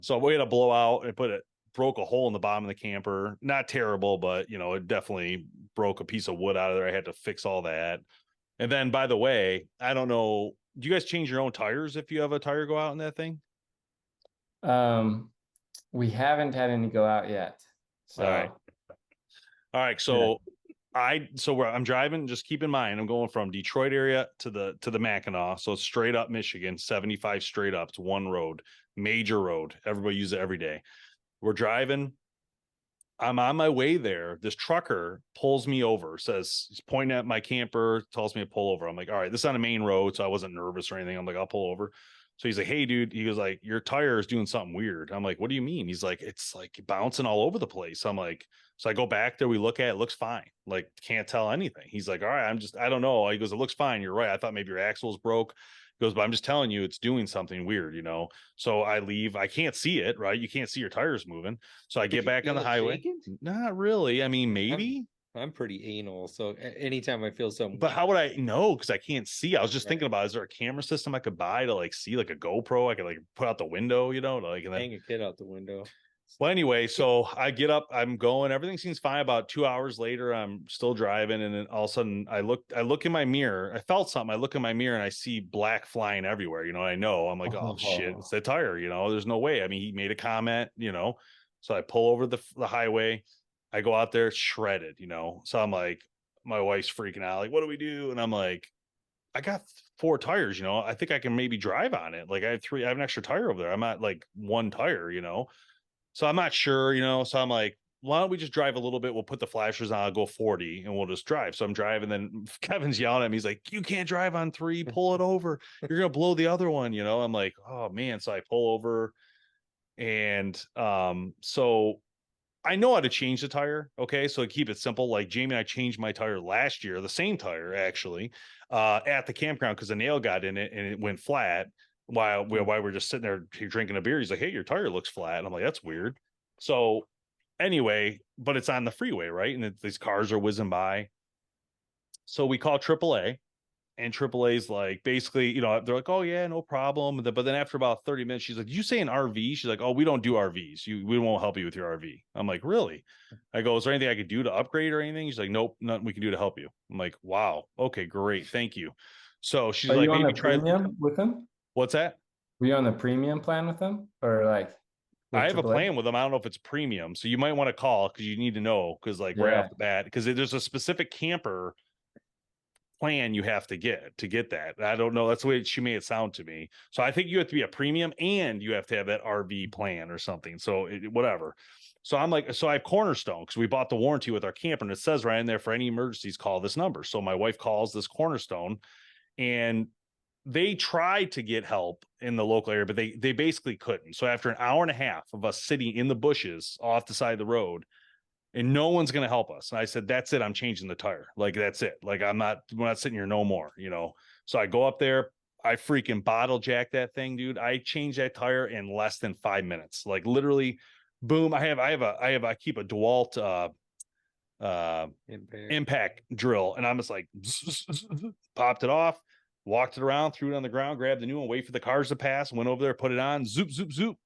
So we had to blow out and broke a hole in the bottom of the camper. Not terrible, but it definitely broke a piece of wood out of there. I had to fix all that. And then, by the way, I don't know, do you guys change your own tires if you have a tire go out in that thing? We haven't had any go out yet. All right. So All right. yeah. So where I'm driving, just keep in mind, I'm going from Detroit area to the Mackinac. So straight up Michigan, 75 straight up. It's one road, major road. Everybody uses it every day. We're driving. I'm on my way there. This trucker pulls me over, says he's pointing at my camper, tells me to pull over. I'm like, all right, this is on a main road, so I wasn't nervous or anything. I'm like, I'll pull over. So he's like, hey, dude. He goes like, your tire is doing something weird. I'm like, what do you mean? He's like, it's like bouncing all over the place. I'm like, so I go back there, we look at it, looks fine. Like, can't tell anything. He's like, all right, I don't know. He goes, it looks fine. You're right. I thought maybe your axle's broke. He goes, but I'm just telling you, it's doing something weird. So I leave. I can't see it, right? You can't see your tires moving. So I Did get you back on feel the it highway. shaking? Not really. I mean, maybe. I'm pretty anal, so anytime I feel something But weird, how would I know? Because I can't see. I was just thinking right, about, is there a camera system I could buy to like see, like a GoPro I could like put out the window, and then hang a kid out the window. well, anyway, so I get up, I'm going, everything seems fine. About 2 hours later, I'm still driving, and then all of a sudden I look in my mirror. I felt something. I look in my mirror and I see black flying everywhere. I know. I'm like, oh shit, it's Oh, the tire. There's no way. I mean, he made a comment. So I pull over the highway. I go out there, it's shredded. So I'm like, my wife's freaking out, like, what do we do? And I'm like, I got four tires. I think I can maybe drive on it. Like I have an extra tire over there. I'm at like one tire. So I'm not sure. So I'm like, why don't we just drive a little bit? We'll put the flashers on, I'll go 40 and we'll just drive. So I'm driving. Then Kevin's yelling at me. He's like, you can't drive on 3, pull it over. You're going to blow the other one. I'm like, oh man. So I pull over and so I know how to change the tire. Okay. So I keep it simple. Like Jamie and I changed my tire last year, the same tire actually, at the campground because a nail got in it and it went flat while we're just sitting there drinking a beer. He's like, hey, your tire looks flat. And I'm like, that's weird. So anyway, but it's on the freeway, right? And these cars are whizzing by. So we call AAA and AAA's like, basically, they're like, oh yeah, no problem. But then after about 30 minutes, she's like, you say an RV? She's like, oh, we don't do RVs. We won't help you with your RV. I'm like, really? I go, is there anything I could do to upgrade or anything? She's like, nope, nothing we can do to help you. I'm like, wow. Okay, great. Thank you. So she's are like, you on maybe the try. premium with them? What's that? Were you on the premium plan with them or like I with have a AAA? plan with them. I don't know if it's premium. So you might want to call because you need to know because like right off Yeah. the bat, because there's a specific camper plan you have to get that. I don't know. That's the way she made it sound to me. So I think you have to be a premium and you have to have that RV plan or something. So whatever. So I'm like, so I have Cornerstone because we bought the warranty with our camper and it says right in there for any emergencies, call this number. So my wife calls this Cornerstone and they tried to get help in the local area, but they basically couldn't. So after an hour and a half of us sitting in the bushes off the side of the road, and no one's going to help us. And I said, that's it. I'm changing the tire. Like, that's it. Like, we're not sitting here no more. So I go up there, I freaking bottle jack that thing, dude. I changed that tire in less than 5 minutes. Like literally, boom. I keep a DeWalt, impact drill. And I'm just like, popped it off, walked it around, threw it on the ground, grabbed the new one, wait for the cars to pass, went over there, put it on, zoop, zoop, zoop.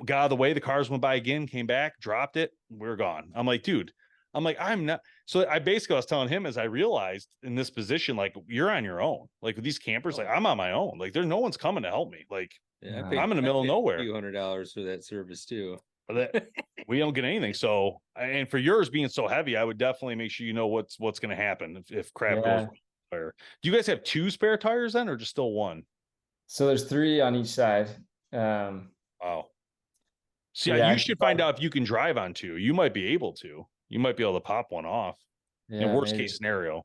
Got out of the way. The cars went by again, came back, dropped it. We're gone. I'm like, dude, I'm not. So I basically was telling him as I realized in this position, like you're on your own. Like with these campers, like I'm on my own. Like there's no one's coming to help me. Like Yeah, I'm in the middle of I paid a nowhere. few $100s for that service too. That we don't get anything. So, and for yours being so heavy, I would definitely make sure you know what's going to happen if crap goes Yeah. wrong. Do you guys have two spare tires then, or just still one? So there's three on each side. Wow. See, But yeah, you should find out if you can drive on two. You might be able to. You might be able to pop one off. In yeah, worst maybe. case scenario.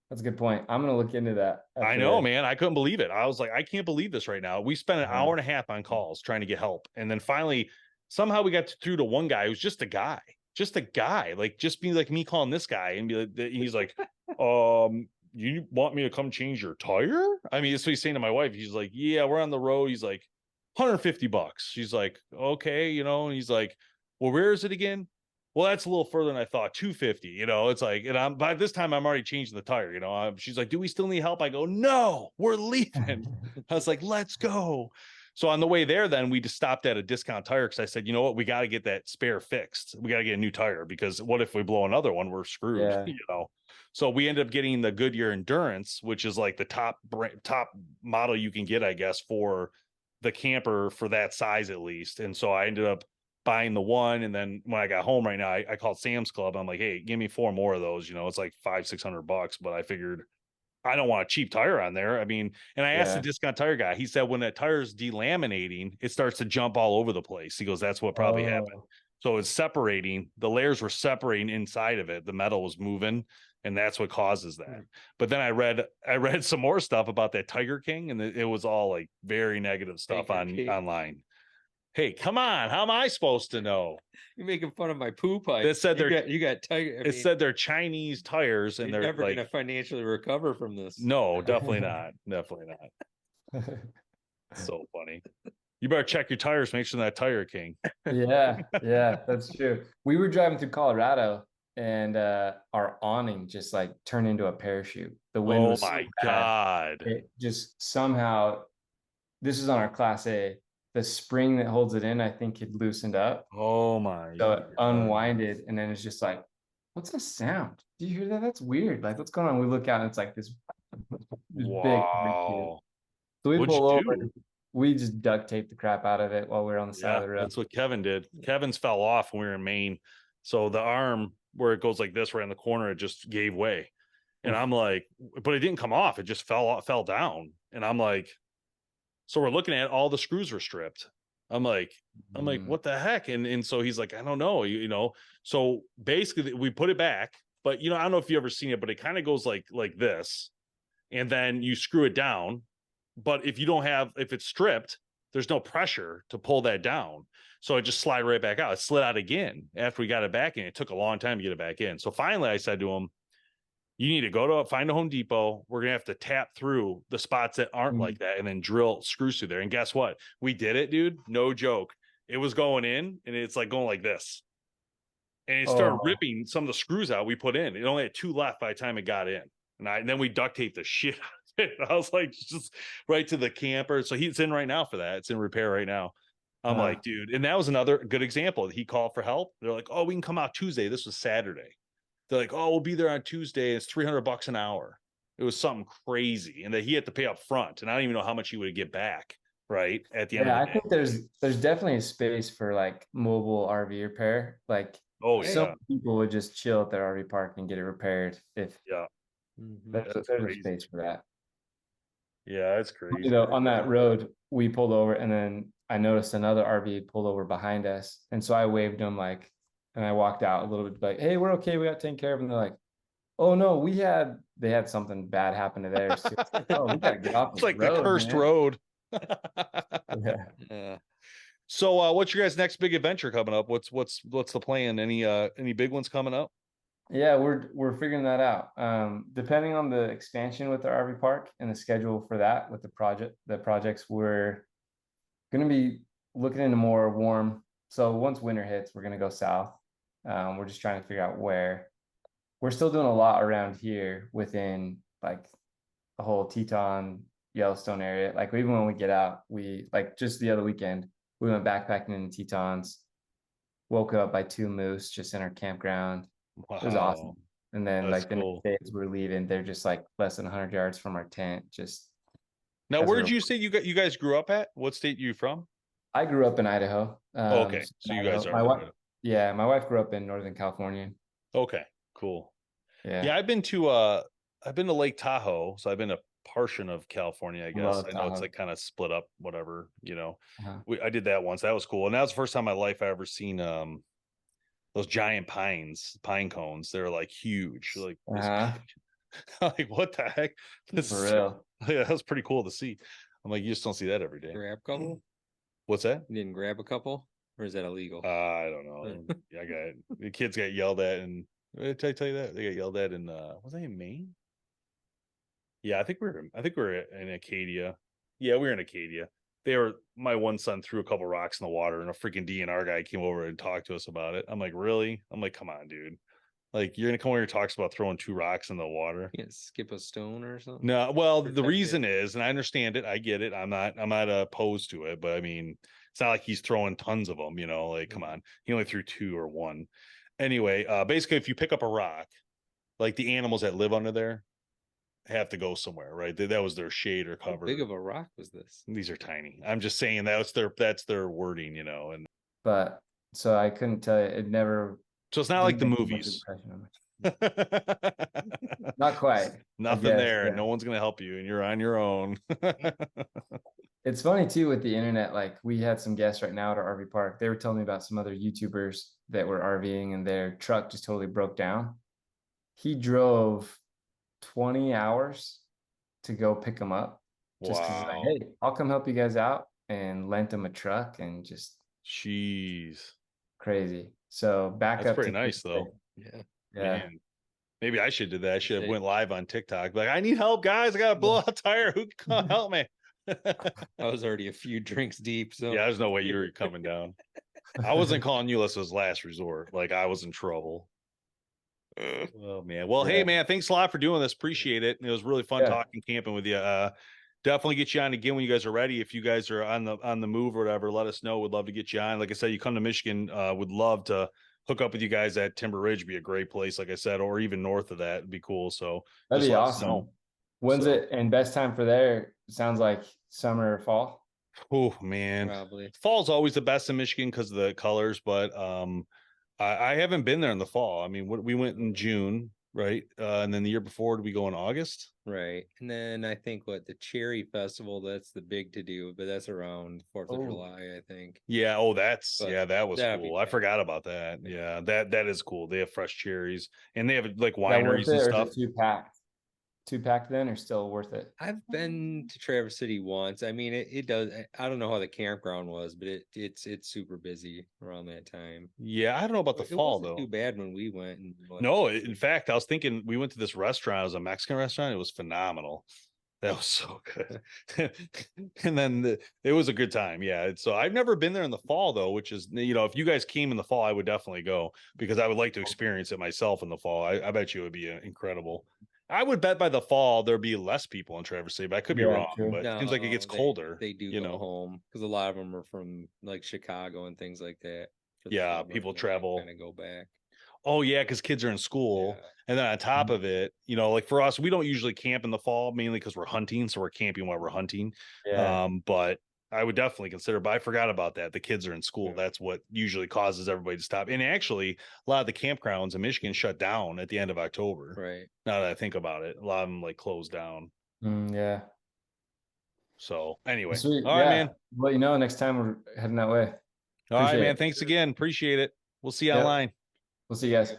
That's a good point. I'm gonna look into that I after know, this. man. I couldn't believe it. I was like, I can't believe this right now. We spent an hour Uh, and a half on calls trying to get help. And then finally, somehow we got through to one guy who's just a guy. Just a guy. Like just be like me calling this guy and be like, he's like, you want me to come change your tire? I mean, that's what he's saying to my wife. He's like, yeah, we're on the road. He's like, $150. She's like, okay, and he's like, well, where is it again? Well, that's a little further than I thought. 250, it's like, and I'm by this time I'm already changing the tire. She's like, do we still need help? I go, no, we're leaving. I was like, let's go. So on the way there, then we just stopped at a discount tire because I said, you know what, we got to get that spare fixed. We got to get a new tire because what if we blow another one? We're screwed, Yeah. you know. So we ended up getting the Goodyear Endurance, which is like the top model you can get, I guess, for the camper for that size at least. And so I ended up buying the one. And then when I got home right now, I called Sam's Club. I'm like, hey, give me 4 more of those. You know, it's like $500-600, but I figured I don't want a cheap tire on there. I mean, and I asked the Yeah. discount tire guy, he said when that tire's delaminating, it starts to jump all over the place. He goes, that's what probably happened. Oh, So it's separating, the layers were separating inside of it. The metal was moving, and that's what causes that. But then I read some more stuff about that Tiger King, and it was all like very negative stuff Tiger King. online. Hey, come on, how am I supposed to know? You're making fun of my poo pipe. It said you got tiger. it said they're Chinese tires, and you're they're never like, gonna financially recover from this. no, definitely not. Definitely not. So funny. You better check your tires, make sure that Tire King. yeah, that's true. We were driving through Colorado and our awning just like turned into a parachute. The wind Oh was so my bad. God. It just somehow, this is on our Class A, the spring that holds it in, I think had loosened up. Oh my. So it unwinded, and then it's just like, what's the sound? Do you hear that? That's weird. Like, what's going on? We look out and it's like this big parachute. Wow. So we What'd pull you over. do? We just duct taped the crap out of it while we were on the side of Yeah, the road. that's what Kevin did. Kevin's fell off when we were in Maine. So the arm where it goes like this right in the corner, it just gave way. And I'm like, but it didn't come off. It just fell down. And I'm like, so we're looking at all the screws were stripped. I'm like, what the heck? And so he's like, I don't know, you know. So basically we put it back, but you know, I don't know if you ever seen it, but it kind of goes like this, and then you screw it down. But if it's stripped, there's no pressure to pull that down. So it just slid right back out. It slid out again after we got it back in. It took a long time to get it back in. So finally I said to him, you need to find a Home Depot. We're going to have to tap through the spots that aren't like that and then drill screws through there. And guess what? We did it, dude. No joke. It was going in and it's like going like this. And it started ripping some of the screws out we put in. It only had 2 left by the time it got in. And then we duct taped the shit out of it. I was like, just right to the camper. So he's in right now for that. It's in repair right now. I'm like, dude. And that was another good example. He called for help. They're like, oh, we can come out Tuesday. This was Saturday. They're like, oh, we'll be there on Tuesday. It's $300 an hour. It was something crazy. And that he had to pay up front. And I don't even know how much he would get back, right? At the end of the day. I think there's definitely a space for like mobile RV repair. Like, some people would just chill at their RV park and get it repaired if there's a space for that. Yeah, that's crazy. You know, on that road, we pulled over and then I noticed another RV pulled over behind us. And so I waved them like, and I walked out a little bit like, hey, we're okay. We got taken care of. And they're like, oh no, they had something bad happen to theirs too. It's like, oh, we gotta get off it's like road, the cursed road. Yeah. So what's your guys' next big adventure coming up? What's the plan? Any big ones coming up? Yeah, we're figuring that out. Depending on the expansion with the RV park and the schedule for that with the projects, we're gonna be looking into more warm. So once winter hits, we're gonna go south. We're just trying to figure out where. We're still doing a lot around here within like the whole Teton, Yellowstone area. Like even when we get out, we like just the other weekend, we went backpacking in the Tetons, woke up by 2 moose just in our campground. Wow. It was awesome. And then like the next days we're leaving, they're just like less than 100 yards from our tent. Just now, where did you say you guys grew up at? What state are you from? I grew up in Idaho. Okay, so you guys are. My wife grew up in Northern California. Okay, cool. Yeah, I've been to Lake Tahoe, so I've been a portion of California, I guess. I know it's like kind of split up, whatever, you know. I did that once. That was cool. And that was the first time in my life I ever seen those giant pine cones. They're like huge. Like like what the heck? For real. Yeah, that was pretty cool to see. I'm like, you just don't see that every day. Grab a couple? What's that? You didn't grab a couple? Or is that illegal? I don't know. Yeah, the kids got yelled at, and did I tell you that? They got yelled at in was I in Maine? Yeah, I think we were in Acadia. Yeah, we were in Acadia. My one son threw a couple rocks in the water, and a freaking DNR guy came over and talked to us about it. I'm like, really? I'm like, come on, dude. Like you're gonna come over here and talks about throwing 2 rocks in the water. Can't skip a stone or something. No, well, the Protect reason is, and I understand it, I get it. I'm not opposed to it, but I mean, it's not like he's throwing tons of them, like, come on. He only threw 2 or 1. Anyway, basically if you pick up a rock, like the animals that live under there have to go somewhere, right? That was their shade or How cover. big of a rock was this? These are tiny. I'm just saying that's their wording, and But so I couldn't tell you. It never so it's not like the didn't make much movies. impression on me. Not quite. Nothing guess, there. yeah. No one's gonna help you, and you're on your own. It's funny too with the internet. Like we had some guests right now at our RV park. They were telling me about some other YouTubers that were RVing and their truck just totally broke down. He drove 20 hours to go pick them up. Just 'cause he's like, Wow. hey, I'll come help you guys out, and lent them a truck and just Jeez. crazy. So back That's up pretty to nice though. Yeah. Yeah. Man. Maybe I should do that. I should have Sick. went live on TikTok. Like, I need help, guys. I got a blowout tire. Who can come help me? I was already a few drinks deep. So Yeah, there's no way you were coming down. I wasn't calling you unless it was last resort. Like I was in trouble. Oh man. Well, hey Yeah. man, thanks a lot for doing this. Appreciate it. It was really fun Yeah. talking camping with you. Definitely get you on again when you guys are ready. If you guys are on the move or whatever, let us know. We'd love to get you on. Like I said, you come to Michigan, would love to hook up with you guys at Timber Ridge. Be a great place, like I said, or even north of that. It'd be cool. So That'd just be let us know. awesome. When's So- it and best time for there? Sounds like summer or fall. Oh man, probably. fall's always the best in Michigan because of the colors, but I haven't been there in the fall. I mean, we went in June, right? And then the year before, did we go in August? Right. And then I think the Cherry Festival, that's the big to do, but that's around 4th of Oh. July, I think. Yeah. Oh, that's But that was that'd be cool. I fun. forgot about that. Yeah, that is cool. They have fresh cherries and they have like Is that worth wineries and it, or stuff. is it too packed? Too packed then, or still worth it? I've been to Traverse City once. I mean, it does. I don't know how the campground was, but it's super busy around that time. Yeah, I don't know about the It fall wasn't though. too bad when we went. And No, in fact, I was thinking we went to this restaurant. It was a Mexican restaurant. It was phenomenal. That was so good. And then it was a good time. Yeah. So I've never been there in the fall though, which is, if you guys came in the fall, I would definitely go because I would like to experience it myself in the fall. I bet you it would be incredible. I would bet by the fall there'd be less people in Traverse City, but I could be Yeah, wrong. true. But it seems like it gets they- colder. They do you go know. home because a lot of them are from like Chicago and things like that. for the Yeah, summer, people and then they travel. kinda go back. Oh yeah, because kids are in school. Yeah. And then on top of it, like for us, we don't usually camp in the fall, mainly because we're hunting. So we're camping while we're hunting. Yeah. But I would definitely consider, but I forgot about that. The kids are in school. Yeah. That's what usually causes everybody to stop. And actually, a lot of the campgrounds in Michigan shut down at the end of October. Right. Now that I think about it, a lot of them like closed down. Yeah. So anyway, Sweet. all right, man. Well, next time we're heading that way. All right, Appreciate man. it. Thanks again. Appreciate it. We'll see you Yep. online. We'll see you guys.